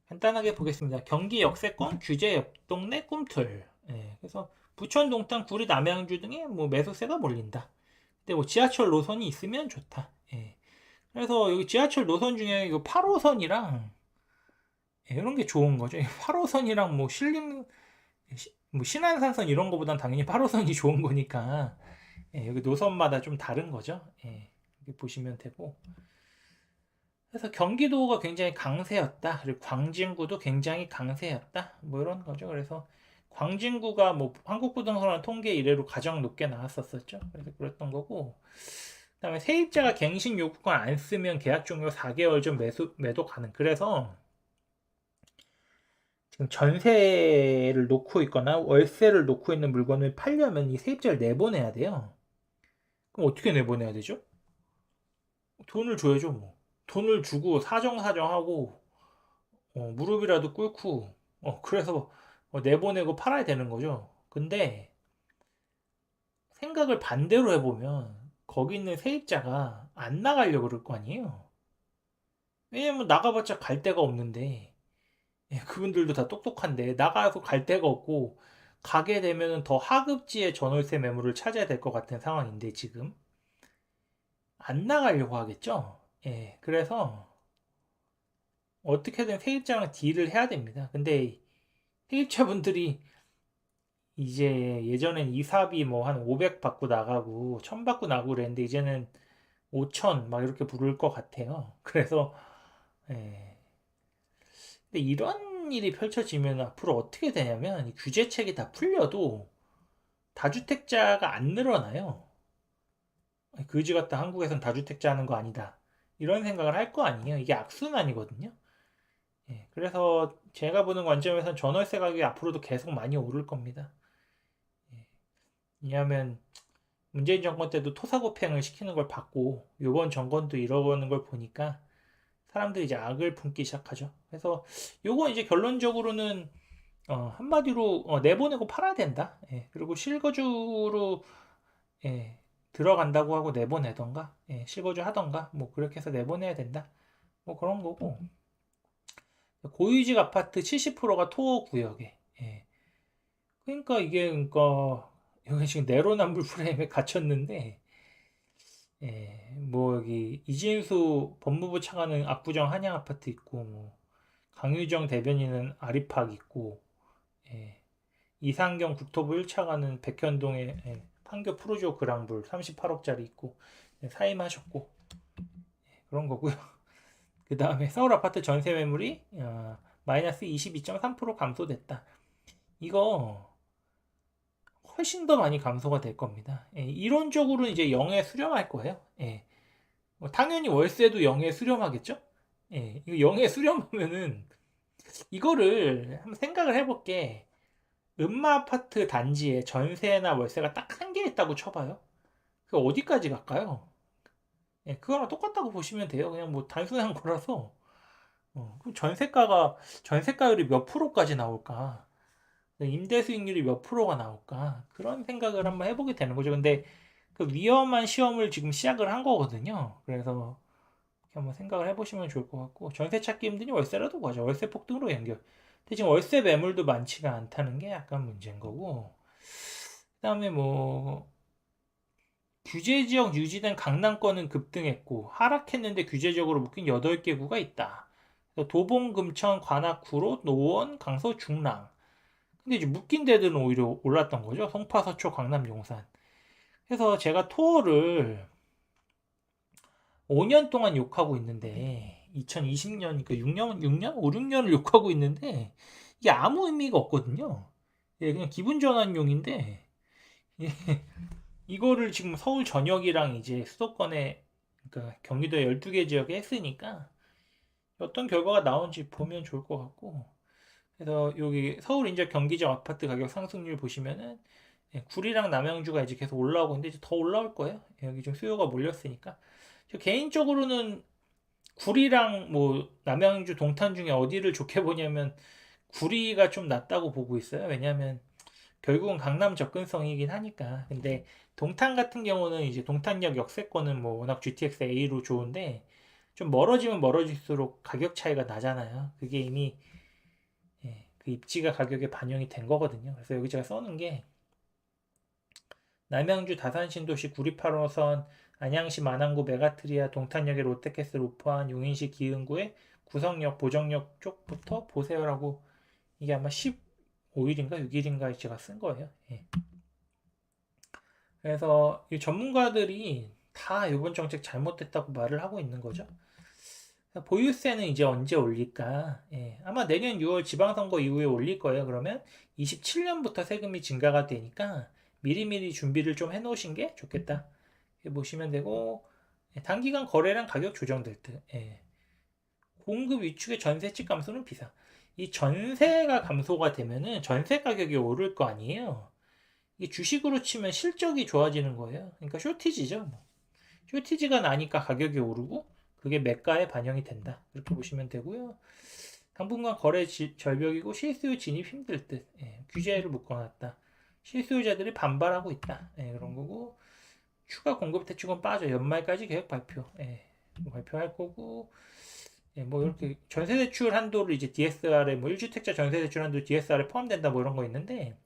간단하게 보겠습니다. 경기 역세권 규제 옆 동네 꿈틀. 그래서 부천, 동탄, 구리, 남양주 등에 뭐 매수세가 몰린다. 근데 뭐 지하철 노선이 있으면 좋다. 그래서 여기 지하철 노선 중에 이거 8호선이랑 이런 게 좋은 거죠. 8호선이랑 뭐 뭐 신안산선 이런 거보단 당연히 8호선이 좋은 거니까 여기 노선마다 좀 다른 거죠. 이렇게 보시면 되고. 그래서 경기도가 굉장히 강세였다. 그리고 광진구도 굉장히 강세였다. 뭐 이런 거죠. 그래서 광진구가 뭐 한국부동산 통계 이래로 가장 높게 나왔었었죠. 그래서 그랬던 거고. 그다음에 세입자가 갱신 요구권 안 쓰면 계약 종료 4개월 전 매도 가능. 그래서 지금 전세를 놓고 있거나 월세를 놓고 있는 물건을 팔려면 이 세입자를 내보내야 돼요. 그럼 어떻게 내보내야 되죠? 돈을 줘야죠, 뭐. 돈을 주고 사정사정하고 무릎이라도 꿇고 그래서 내보내고 팔아야 되는 거죠. 근데 생각을 반대로 해보면 거기 있는 세입자가 안 나가려고 그럴 거 아니에요. 왜냐면 나가봤자 갈 데가 없는데 그분들도 다 똑똑한데 나가서 갈 데가 없고 가게 되면 더 하급지의 전월세 매물을 찾아야 될 것 같은 상황인데 지금 안 나가려고 하겠죠. 그래서 어떻게든 세입자랑 딜을 해야 됩니다. 근데 세입자분들이 이제 예전엔 이사비 뭐 한 500 받고 나가고 1000 받고 나가고 그랬는데 이제는 5000 막 이렇게 부를 것 같아요. 그래서 예. 근데 이런 일이 펼쳐지면 앞으로 어떻게 되냐면 이 규제책이 다 풀려도 다주택자가 안 늘어나요. 그지 같다 한국에선 다주택자 하는 거 아니다. 이런 생각을 할 거 아니에요. 이게 악순환이거든요. 그래서 제가 보는 관점에서는 전월세 가격이 앞으로도 계속 많이 오를 겁니다. 왜냐하면 문재인 정권 때도 토사구팽을 시키는 걸 봤고 이번 정권도 이러는 걸 보니까 사람들이 이제 악을 품기 시작하죠. 그래서 요거 이제 결론적으로는 한마디로 내보내고 팔아야 된다. 그리고 실거주로 들어간다고 하고 내보내던가 실거주 하던가 뭐 그렇게 해서 내보내야 된다. 뭐 그런 거고 고위직 아파트 70%가 토어 구역에 그러니까 이게 그러니까 여기 지금 내로남불 프레임에 갇혔는데 뭐 여기 이진수 법무부 차관은 압구정 한양 아파트 있고 뭐 강유정 대변인은 아리팍 있고 예, 이상경 국토부 1차관은 백현동에 판교 프로조 그랑불 38억짜리 있고 사임하셨고 그런 거고요. 그 다음에 서울 아파트 전세 매물이 마이너스 22.3% 감소됐다. 이거 훨씬 더 많이 감소가 될 겁니다. 이론적으로 이제 0에 수렴할 거예요. 뭐 당연히 월세도 0에 수렴하겠죠? 이거 0에 수렴하면은 이거를 한번 생각을 해볼게. 음마 아파트 단지에 전세나 월세가 딱 한 개 있다고 쳐봐요. 그 어디까지 갈까요? 그거랑 똑같다고 보시면 돼요. 그냥 뭐 단순한 거라서. 그럼 전세가율이 몇 프로까지 나올까? 임대 수익률이 몇 프로가 나올까? 그런 생각을 한번 해보게 되는 거죠. 근데 그 위험한 시험을 지금 시작을 한 거거든요. 그래서 이렇게 한번 생각을 해보시면 좋을 것 같고 전세 찾기 힘드니 월세라도 구하자. 월세 폭등으로 연결. 근데 지금 월세 매물도 많지가 않다는 게 약간 문제인 거고 그다음에 뭐 규제 지역 유지된 강남권은 급등했고 하락했는데 규제적으로 묶인 8개 구가 있다. 도봉, 금천, 관악, 구로, 노원, 강서, 중랑. 근데 이제 묶인 데들은 오히려 올랐던 거죠. 송파, 서초, 강남, 용산. 그래서 제가 토어를 5년 동안 욕하고 있는데 2020년 그러니까 6년 5, 6년을 욕하고 있는데 이게 아무 의미가 없거든요. 그냥 기분 전환용인데 이거를 지금 서울 전역이랑 이제 수도권에 그러니까 경기도 12개 지역에 했으니까 어떤 결과가 나온지 보면 좋을 것 같고 그래서 여기 서울 인접 경기적 아파트 가격 상승률 보시면은 구리랑 남양주가 이제 계속 올라오고 있는데 이제 더 올라올 거예요. 여기 좀 수요가 몰렸으니까. 저 개인적으로는 구리랑 뭐 남양주 동탄 중에 어디를 좋게 보냐면 구리가 좀 낫다고 보고 있어요. 왜냐하면 결국은 강남 접근성이긴 하니까. 근데 동탄 같은 경우는 이제 동탄역 역세권은 뭐 워낙 GTX A로 좋은데 좀 멀어지면 멀어질수록 가격 차이가 나잖아요. 그게 이미 그 입지가 가격에 반영이 된 거거든요. 그래서 여기 제가 써놓은 게 남양주 다산신도시 구리 8호선 안양시 만안구 메가트리아 동탄역의 롯데캐슬 우퍼한 용인시 기흥구의 구성역 보정역 쪽부터 보세요라고 이게 아마 15일인가 6일인가 제가 쓴 거예요. 그래서 이 전문가들이 다 이번 정책 잘못됐다고 말을 하고 있는 거죠. 보유세는 이제 언제 올릴까? 아마 내년 6월 지방선거 이후에 올릴 거예요. 그러면 27년부터 세금이 증가가 되니까 미리미리 준비를 좀 해놓으신 게 좋겠다. 보시면 되고 단기간 거래량 가격 조정될 듯. 공급 위축의 전세집 감소는 비상. 이 전세가 감소가 되면은 전세 가격이 오를 거 아니에요. 이 주식으로 치면 실적이 좋아지는 거예요. 그러니까 쇼티지죠. 뭐. 쇼티지가 나니까 가격이 오르고 그게 매가에 반영이 된다. 이렇게 보시면 되고요. 당분간 거래 절벽이고 실수요 진입 힘들 듯. 규제를 묶어놨다. 실수요자들이 반발하고 있다. 그런 거고 추가 공급 대책은 빠져. 연말까지 계획 발표. 발표할 거고 뭐 이렇게 전세대출 한도를 이제 DSR에 뭐 1주택자 전세대출 한도 DSR에 포함된다 뭐 이런 거 있는데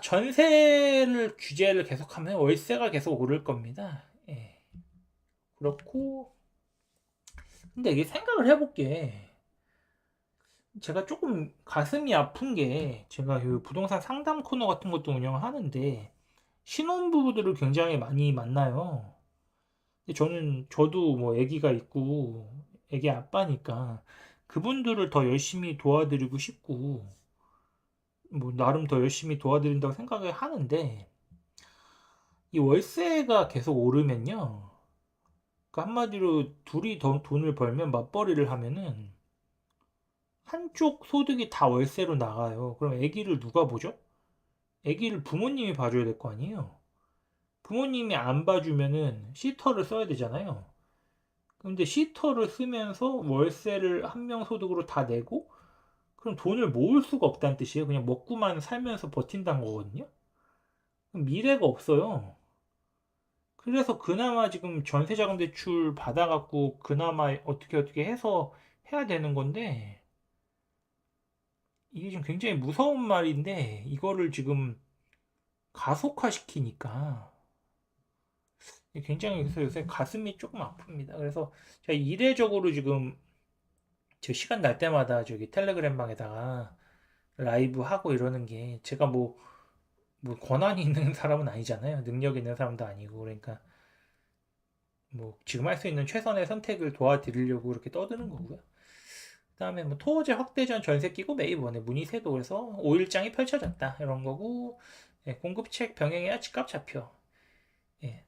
전세를 규제를 계속하면 월세가 계속 오를 겁니다. 그렇고 근데 이게 생각을 해볼게. 제가 조금 가슴이 아픈 게 제가 그 부동산 상담 코너 같은 것도 운영하는데 신혼부부들을 굉장히 많이 만나요. 근데 저도 뭐 아기가 있고 아기 아빠니까 그분들을 더 열심히 도와드리고 싶고 뭐 나름 더 열심히 도와드린다고 생각을 하는데 이 월세가 계속 오르면요. 그러니까 한마디로 둘이 더 돈을 벌면 맞벌이를 하면은 한쪽 소득이 다 월세로 나가요. 그럼 아기를 누가 보죠? 아기를 부모님이 봐줘야 될 거 아니에요. 부모님이 안 봐주면은 시터를 써야 되잖아요. 근데 시터를 쓰면서 월세를 한 명 소득으로 다 내고 그럼 돈을 모을 수가 없다는 뜻이에요. 그냥 먹고만 살면서 버틴다는 거거든요. 그럼 미래가 없어요. 그래서 그나마 지금 전세자금 대출 받아갖고 그나마 어떻게 해서 해야 되는 건데 이게 지금 굉장히 무서운 말인데 이거를 지금 가속화시키니까 굉장히 그래서 요새 가슴이 조금 아픕니다. 그래서 제가 이례적으로 지금 제 시간 날 때마다 저기 텔레그램 방에다가 라이브 하고 이러는 게 제가 뭐 권한이 있는 사람은 아니잖아요. 능력 있는 사람도 아니고 그러니까 뭐 지금 할 수 있는 최선의 선택을 도와드리려고 이렇게 떠드는 거고요. 그다음에 뭐 토호제 확대 전 전세 끼고 매입원에 문의세도 그래서 5일장이 펼쳐졌다 이런 거고 공급책 병행해야 집값 잡혀. 예.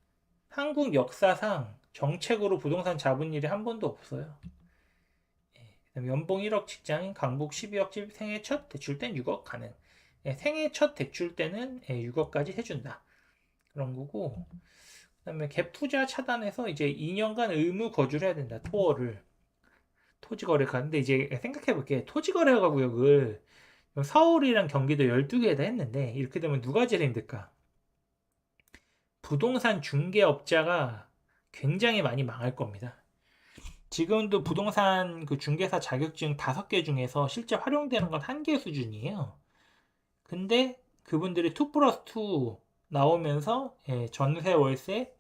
한국 역사상 정책으로 부동산 잡은 일이 한 번도 없어요. 그다음에 연봉 1억 직장인 강북 12억 집 생애 첫 대출 땐 6억 가능. 생애 첫 대출 때는 6억까지 해준다. 그런 거고. 그다음에 갭 투자 차단해서 이제 2년간 의무 거주를 해야 된다. 토어를. 토지거래 가는데 이제 생각해 볼게. 토지거래가 구역을 서울이랑 경기도 12개에다 했는데 이렇게 되면 누가 제일 힘들까? 부동산 중개업자가 굉장히 많이 망할 겁니다. 지금도 부동산 그 중개사 자격증 5개 중에서 실제 활용되는 건 1개 수준이에요. 근데 그분들이 2+2 나오면서 전세 월세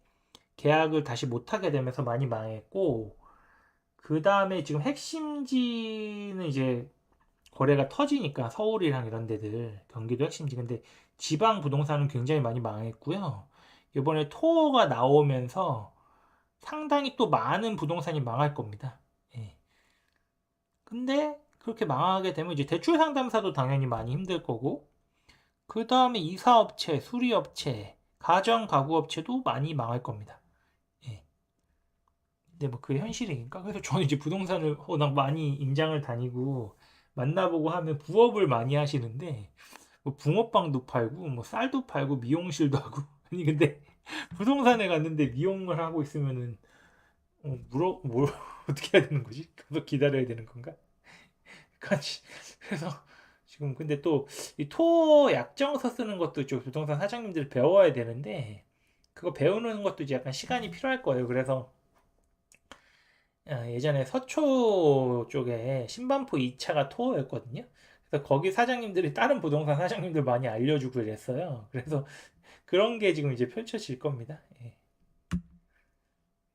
계약을 다시 못하게 되면서 많이 망했고 그 다음에 지금 핵심지는 이제 거래가 터지니까 서울이랑 이런 데들 경기도 핵심지 근데 지방 부동산은 굉장히 많이 망했고요. 이번에 토어가 나오면서 상당히 또 많은 부동산이 망할 겁니다. 근데 그렇게 망하게 되면 이제 대출 상담사도 당연히 많이 힘들 거고 그 다음에 이사업체, 수리업체, 가정 가구업체도 많이 망할 겁니다. 근데 뭐 그게 현실이니까 그래서 저는 이제 부동산을 워낙 많이 임장을 다니고 만나보고 하면 부업을 많이 하시는데 뭐 붕어빵도 팔고 뭐 쌀도 팔고 미용실도 하고 아니 근데 부동산에 갔는데 미용을 하고 있으면은 뭘 어떻게 해야 되는 거지? 계속 기다려야 되는 건가? 그래서 지금 근데 또 이 토어 약정서 쓰는 것도 좀 부동산 사장님들 배워야 되는데 그거 배우는 것도 이제 약간 시간이 필요할 거예요. 그래서 예전에 서초 쪽에 신반포 2차가 토어였거든요. 그래서 거기 사장님들이 다른 부동산 사장님들 많이 알려주고 그랬어요. 그래서 그런 게 지금 이제 펼쳐질 겁니다. 예.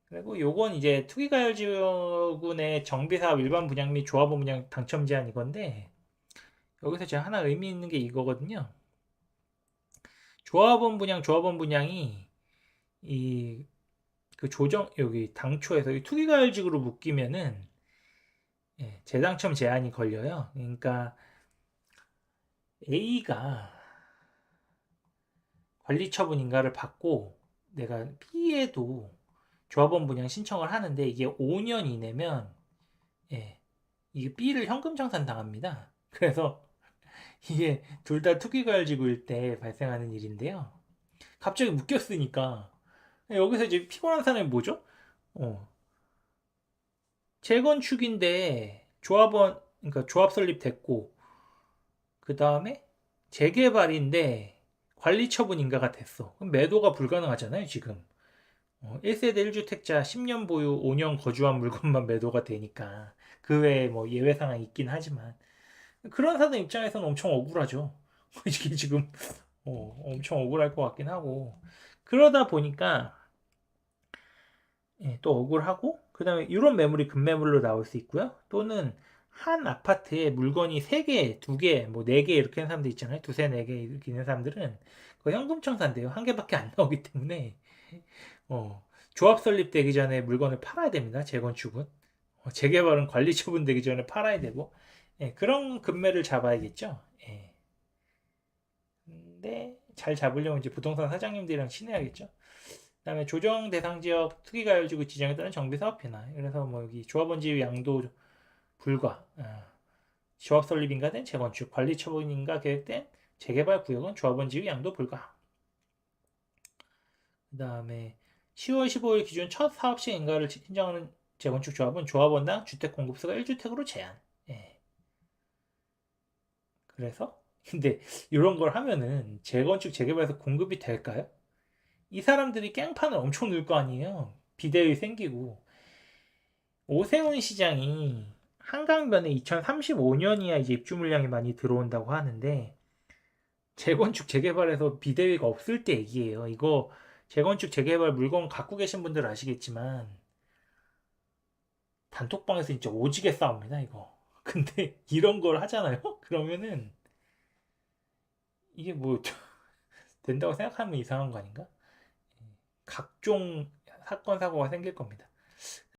그리고 요건 이제 투기가열지구의 정비사업 일반 분양 및 조합원 분양 당첨 제한 이건데, 여기서 제가 하나 의미 있는 게 이거거든요. 조합원 분양이 이 그 조정 여기 당초에서 이 투기가열지구로 묶이면은 재당첨 제한이 걸려요. 그러니까 A가 관리처분인가를 받고 내가 B에도 조합원 분양 신청을 하는데 이게 5년 이내면 이게 B를 현금 청산 당합니다. 그래서 이게 둘 다 투기가열지구일 때 발생하는 일인데요. 갑자기 묶였으니까 여기서 이제 피곤한 사람이 뭐죠? 어, 재건축인데 조합원 그러니까 조합 설립됐고 그 다음에 재개발인데 관리처분인가가 됐어. 그럼 매도가 불가능하잖아요, 지금. 1세대 1주택자 10년 보유 5년 거주한 물건만 매도가 되니까 그 외에 뭐 예외 상황이 있긴 하지만 그런 사람 입장에서는 엄청 억울하죠. 이게 지금 엄청 억울할 것 같긴 하고 그러다 보니까 또 억울하고 그다음에 이런 매물이 급매물로 나올 수 있고요. 또는 한 아파트에 물건이 3개, 2개, 뭐 4개 이렇게 하는 사람들 있잖아요. 두세, 4개 이렇게 있는 사람들은 그 현금 청산돼요. 한 개밖에 안 나오기 때문에 조합 설립되기 전에 물건을 팔아야 됩니다. 재건축은. 재개발은 관리 처분되기 전에 팔아야 되고 그런 급매를 잡아야겠죠. 근데 잘 잡으려면 이제 부동산 사장님들이랑 친해야겠죠. 그다음에 조정 대상 지역 투기가열지구 지정에 따른 정비 사업이나 그래서 뭐 여기 조합원 지위 양도 불가, 조합 설립인가 된 재건축, 관리 처분인가 계획된 재개발 구역은 조합원 지위 양도 불가. 그다음에 10월 15일 기준 첫 사업 시행인가를 신청하는 재건축 조합은 조합원당 주택 공급수가 1주택으로 제한. 예. 그래서 근데 이런 걸 하면은 재건축 재개발에서 공급이 될까요? 이 사람들이 깽판을 엄청 넣을 거 아니에요. 비대위 생기고 오세훈 시장이 한강변에 2035년이야 이제 입주 물량이 많이 들어온다고 하는데 재건축 재개발에서 비대위가 없을 때 얘기예요. 이거 재건축 재개발 물건 갖고 계신 분들 아시겠지만 단톡방에서 진짜 오지게 싸웁니다 이거. 근데 이런 걸 하잖아요. 그러면은 이게 뭐 된다고 생각하면 이상한 거 아닌가? 각종 사건 사고가 생길 겁니다.